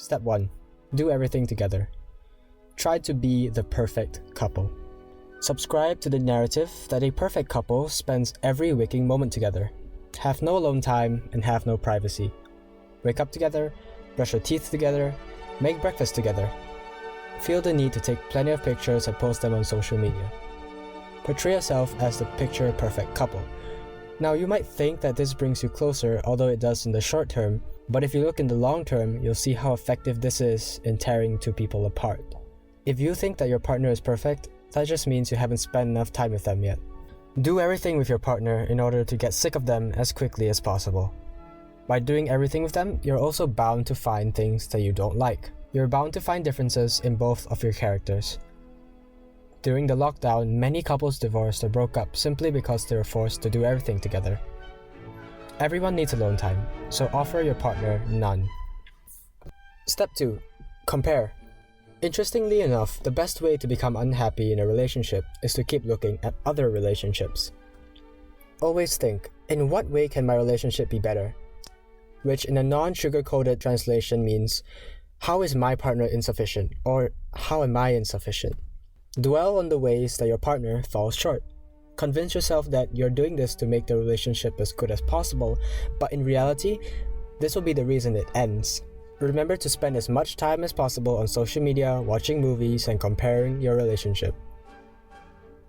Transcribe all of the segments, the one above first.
Step 1. Do everything together. Try to be the perfect couple. Subscribe to the narrative that a perfect couple spends every waking moment together. Have no alone time and have no privacy. Wake up together, brush your teeth together, make breakfast together. Feel the need to take plenty of pictures and post them on social media. Portray yourself as the picture-perfect couple. Now, you might think that this brings you closer, although it does in the short term, but if you look in the long term, you'll see how effective this is in tearing two people apart. If you think that your partner is perfect, that just means you haven't spent enough time with them yet. Do everything with your partner in order to get sick of them as quickly as possible. By doing everything with them, you're also bound to find things that you don't like. You're bound to find differences in both of your characters. During the lockdown, many couples divorced or broke up simply because they were forced to do everything together. Everyone needs alone time, so offer your partner none. Step 2. Compare. Interestingly enough, the best way to become unhappy in a relationship is to keep looking at other relationships. Always think, in what way can my relationship be better? Which in a non-sugar-coated translation means, how is my partner insufficient? Or how am I insufficient? Dwell on the ways that your partner falls short. Convince yourself that you're doing this to make the relationship as good as possible, but in reality, this will be the reason it ends. Remember to spend as much time as possible on social media, watching movies, and comparing your relationship.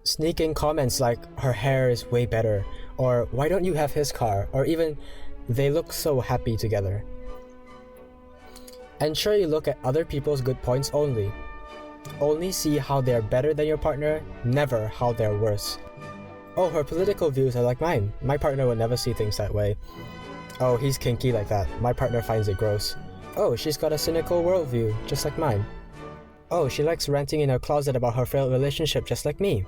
Sneak in comments like, her hair is way better, or why don't you have his car, or even, they look so happy together. Ensure you look at other people's good points only. Only see how they are better than your partner, never how they're worse. Oh, her political views are like mine. My partner would never see things that way. Oh, he's kinky like that. My partner finds it gross. Oh, she's got a cynical worldview, just like mine. Oh, she likes ranting in her closet about her failed relationship, just like me.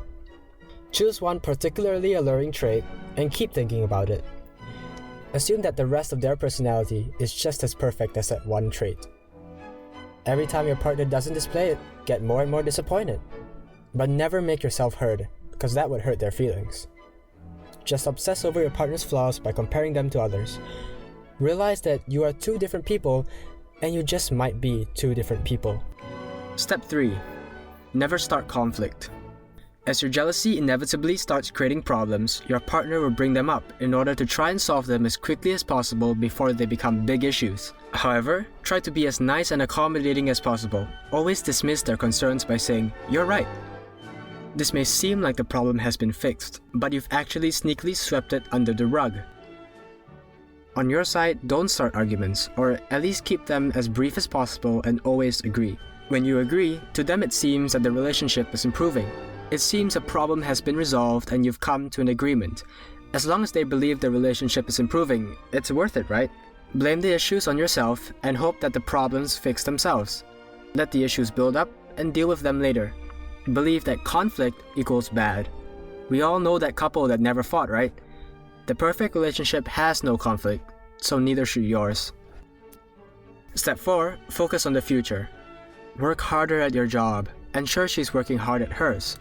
Choose one particularly alluring trait and keep thinking about it. Assume that the rest of their personality is just as perfect as that one trait. Every time your partner doesn't display it, get more and more disappointed. But never make yourself heard, because that would hurt their feelings. Just obsess over your partner's flaws by comparing them to others. Realize that you are two different people, and you just might be two different people. Step 3. Never start conflict. As your jealousy inevitably starts creating problems, your partner will bring them up in order to try and solve them as quickly as possible before they become big issues. However, try to be as nice and accommodating as possible. Always dismiss their concerns by saying, "You're right." This may seem like the problem has been fixed, but you've actually sneakily swept it under the rug. On your side, don't start arguments, or at least keep them as brief as possible and always agree. When you agree, to them it seems that the relationship is improving. It seems a problem has been resolved and you've come to an agreement. As long as they believe the relationship is improving, it's worth it, right? Blame the issues on yourself and hope that the problems fix themselves. Let the issues build up and deal with them later. Believe that conflict equals bad. We all know that couple that never fought, right? The perfect relationship has no conflict, so neither should yours. Step 4. Focus on the future. Work harder at your job. Ensure she's working hard at hers.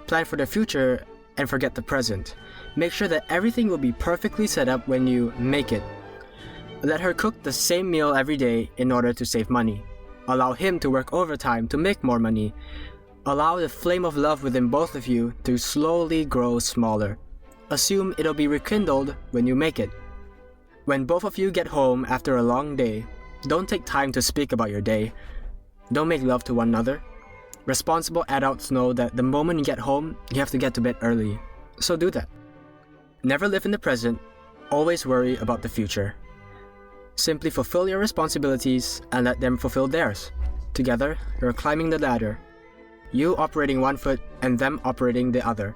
Plan for the future and forget the present. Make sure that everything will be perfectly set up when you make it. Let her cook the same meal every day in order to save money. Allow him to work overtime to make more money. Allow the flame of love within both of you to slowly grow smaller. Assume it'll be rekindled when you make it. When both of you get home after a long day, don't take time to speak about your day. Don't make love to one another. Responsible adults know that the moment you get home, you have to get to bed early. So do that. Never live in the present. Always worry about the future. Simply fulfill your responsibilities and let them fulfill theirs. Together, you're climbing the ladder. You operating one foot and them operating the other.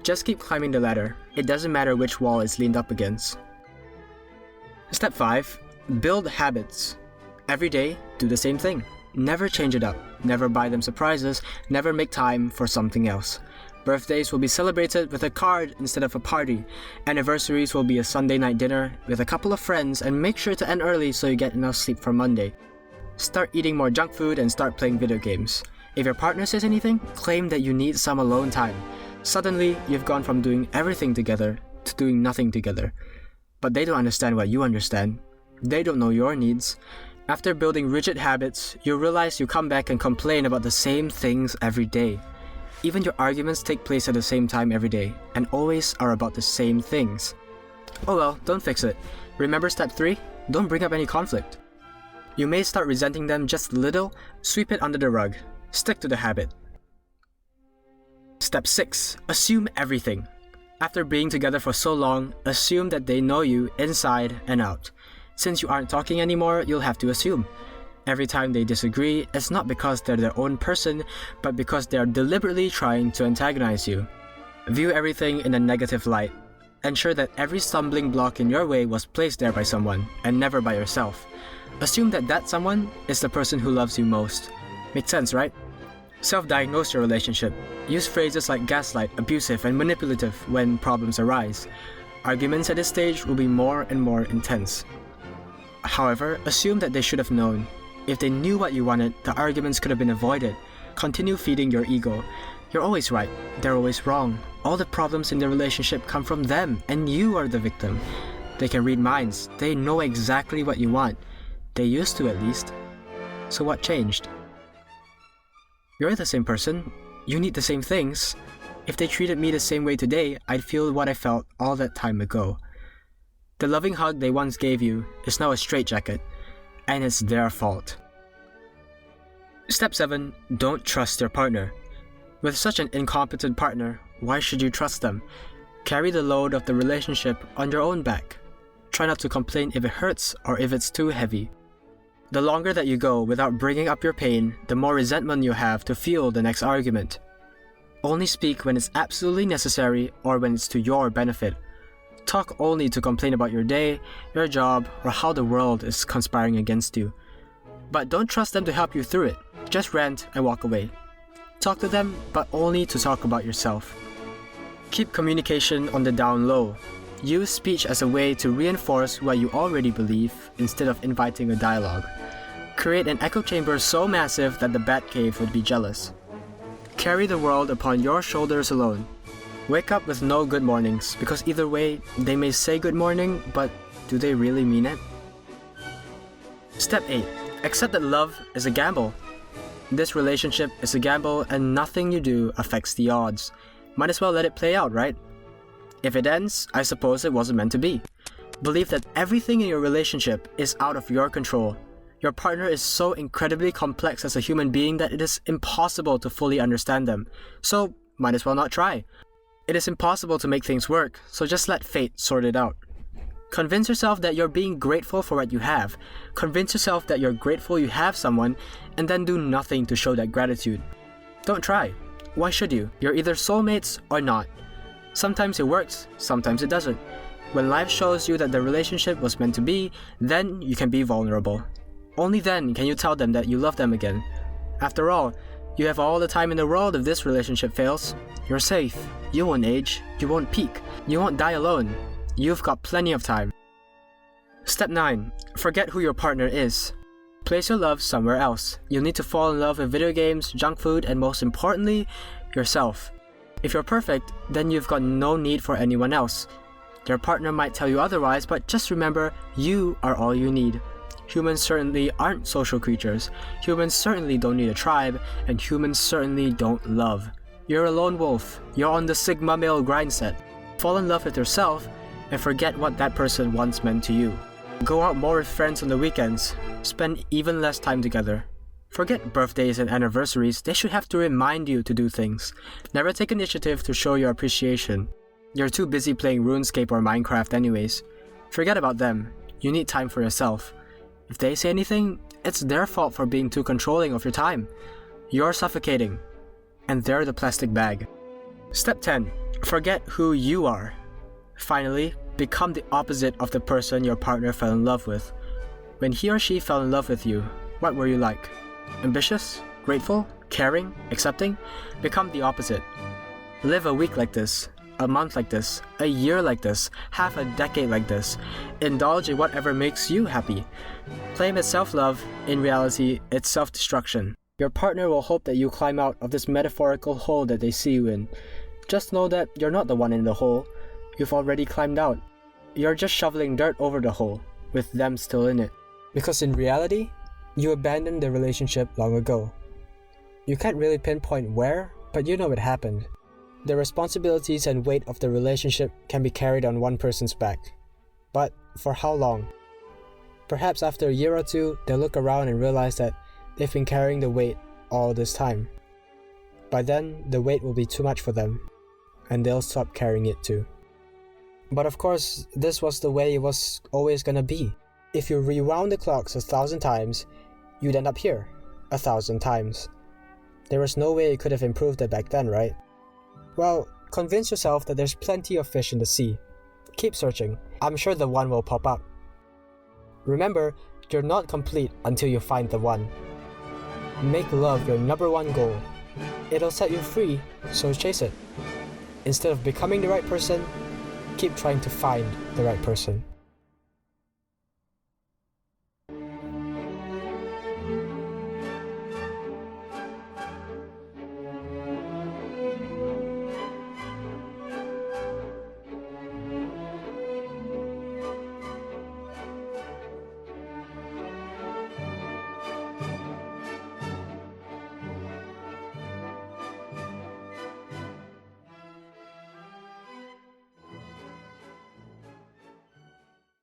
Just keep climbing the ladder. It doesn't matter which wall it's leaned up against. Step 5. Build habits. Every day, do the same thing. Never change it up. Never buy them surprises. Never make time for something else. Birthdays will be celebrated with a card instead of a party. Anniversaries will be a Sunday night dinner with a couple of friends, and make sure to end early so you get enough sleep for Monday. Start eating more junk food and start playing video games. If your partner says anything, claim that you need some alone time. Suddenly, you've gone from doing everything together to doing nothing together. But they don't understand what you understand. They don't know your needs. After building rigid habits, you realize you come back and complain about the same things every day. Even your arguments take place at the same time every day, and always are about the same things. Oh well, don't fix it. Remember step 3? Don't bring up any conflict. You may start resenting them just a little, sweep it under the rug. Stick to the habit. Step 6. Assume everything. After being together for so long, assume that they know you inside and out. Since you aren't talking anymore, you'll have to assume. Every time they disagree, it's not because they're their own person, but because they are deliberately trying to antagonize you. View everything in a negative light. Ensure that every stumbling block in your way was placed there by someone, and never by yourself. Assume that that someone is the person who loves you most. Makes sense, right? Self-diagnose your relationship. Use phrases like gaslight, abusive, and manipulative when problems arise. Arguments at this stage will be more and more intense. However, assume that they should have known. If they knew what you wanted, the arguments could have been avoided. Continue feeding your ego. You're always right, they're always wrong. All the problems in the relationship come from them, and you are the victim. They can read minds. They know exactly what you want. They used to, at least. So what changed? You're the same person. You need the same things. If they treated me the same way today, I'd feel what I felt all that time ago. The loving hug they once gave you is now a straitjacket, and it's their fault. Step 7. Don't trust your partner. With such an incompetent partner, why should you trust them? Carry the load of the relationship on your own back. Try not to complain if it hurts or if it's too heavy. The longer that you go without bringing up your pain, the more resentment you have to fuel the next argument. Only speak when it's absolutely necessary or when it's to your benefit. Talk only to complain about your day, your job, or how the world is conspiring against you. But don't trust them to help you through it. Just rant and walk away. Talk to them, but only to talk about yourself. Keep communication on the down low. Use speech as a way to reinforce what you already believe instead of inviting a dialogue. Create an echo chamber so massive that the Batcave would be jealous. Carry the world upon your shoulders alone. Wake up with no good mornings, because either way, they may say good morning, but do they really mean it? Step 8. Accept that love is a gamble. This relationship is a gamble and nothing you do affects the odds. Might as well let it play out, right? If it ends, I suppose it wasn't meant to be. Believe that everything in your relationship is out of your control. Your partner is so incredibly complex as a human being that it is impossible to fully understand them. So, might as well not try. It is impossible to make things work, so just let fate sort it out. Convince yourself that you're being grateful for what you have. Convince yourself that you're grateful you have someone, and then do nothing to show that gratitude. Don't try. Why should you? You're either soulmates or not. Sometimes it works, sometimes it doesn't. When life shows you that the relationship was meant to be, then you can be vulnerable. Only then can you tell them that you love them again. After all, you have all the time in the world if this relationship fails. You're safe. You won't age. You won't peak. You won't die alone. You've got plenty of time. Step 9. Forget who your partner is. Place your love somewhere else. You'll need to fall in love with video games, junk food, and most importantly, yourself. If you're perfect, then you've got no need for anyone else. Your partner might tell you otherwise, but just remember, you are all you need. Humans certainly aren't social creatures. Humans certainly don't need a tribe, and humans certainly don't love. You're a lone wolf. You're on the Sigma male grind set. Fall in love with yourself, and forget what that person once meant to you. Go out more with friends on the weekends. Spend even less time together. Forget birthdays and anniversaries. They should have to remind you to do things. Never take initiative to show your appreciation. You're too busy playing RuneScape or Minecraft anyways. Forget about them. You need time for yourself. If they say anything, it's their fault for being too controlling of your time. You're suffocating, and they're the plastic bag. Step 10. Forget who you are. Finally, become the opposite of the person your partner fell in love with. When he or she fell in love with you, what were you like? Ambitious? Grateful? Caring? Accepting? Become the opposite. Live a week like this, a month like this, a year like this, half a decade like this. Indulge in whatever makes you happy. Claim it self-love. In reality, it's self-destruction. Your partner will hope that you climb out of this metaphorical hole that they see you in. Just know that you're not the one in the hole. You've already climbed out. You're just shoveling dirt over the hole, with them still in it. Because in reality, You abandoned the relationship long ago. You can't really pinpoint where, but you know it happened. The responsibilities and weight of the relationship can be carried on one person's back. But for how long? Perhaps after a year or two, they'll look around and realize that they've been carrying the weight all this time. By then, the weight will be too much for them, and they'll stop carrying it too. But of course, this was the way it was always gonna be. If you rewound the clocks 1,000 times, you'd end up here 1,000 times. There was no way you could have improved it back then, right? Well, convince yourself that there's plenty of fish in the sea. Keep searching. I'm sure the one will pop up. Remember, you're not complete until you find the one. Make love your number one goal. It'll set you free, so chase it. Instead of becoming the right person, keep trying to find the right person.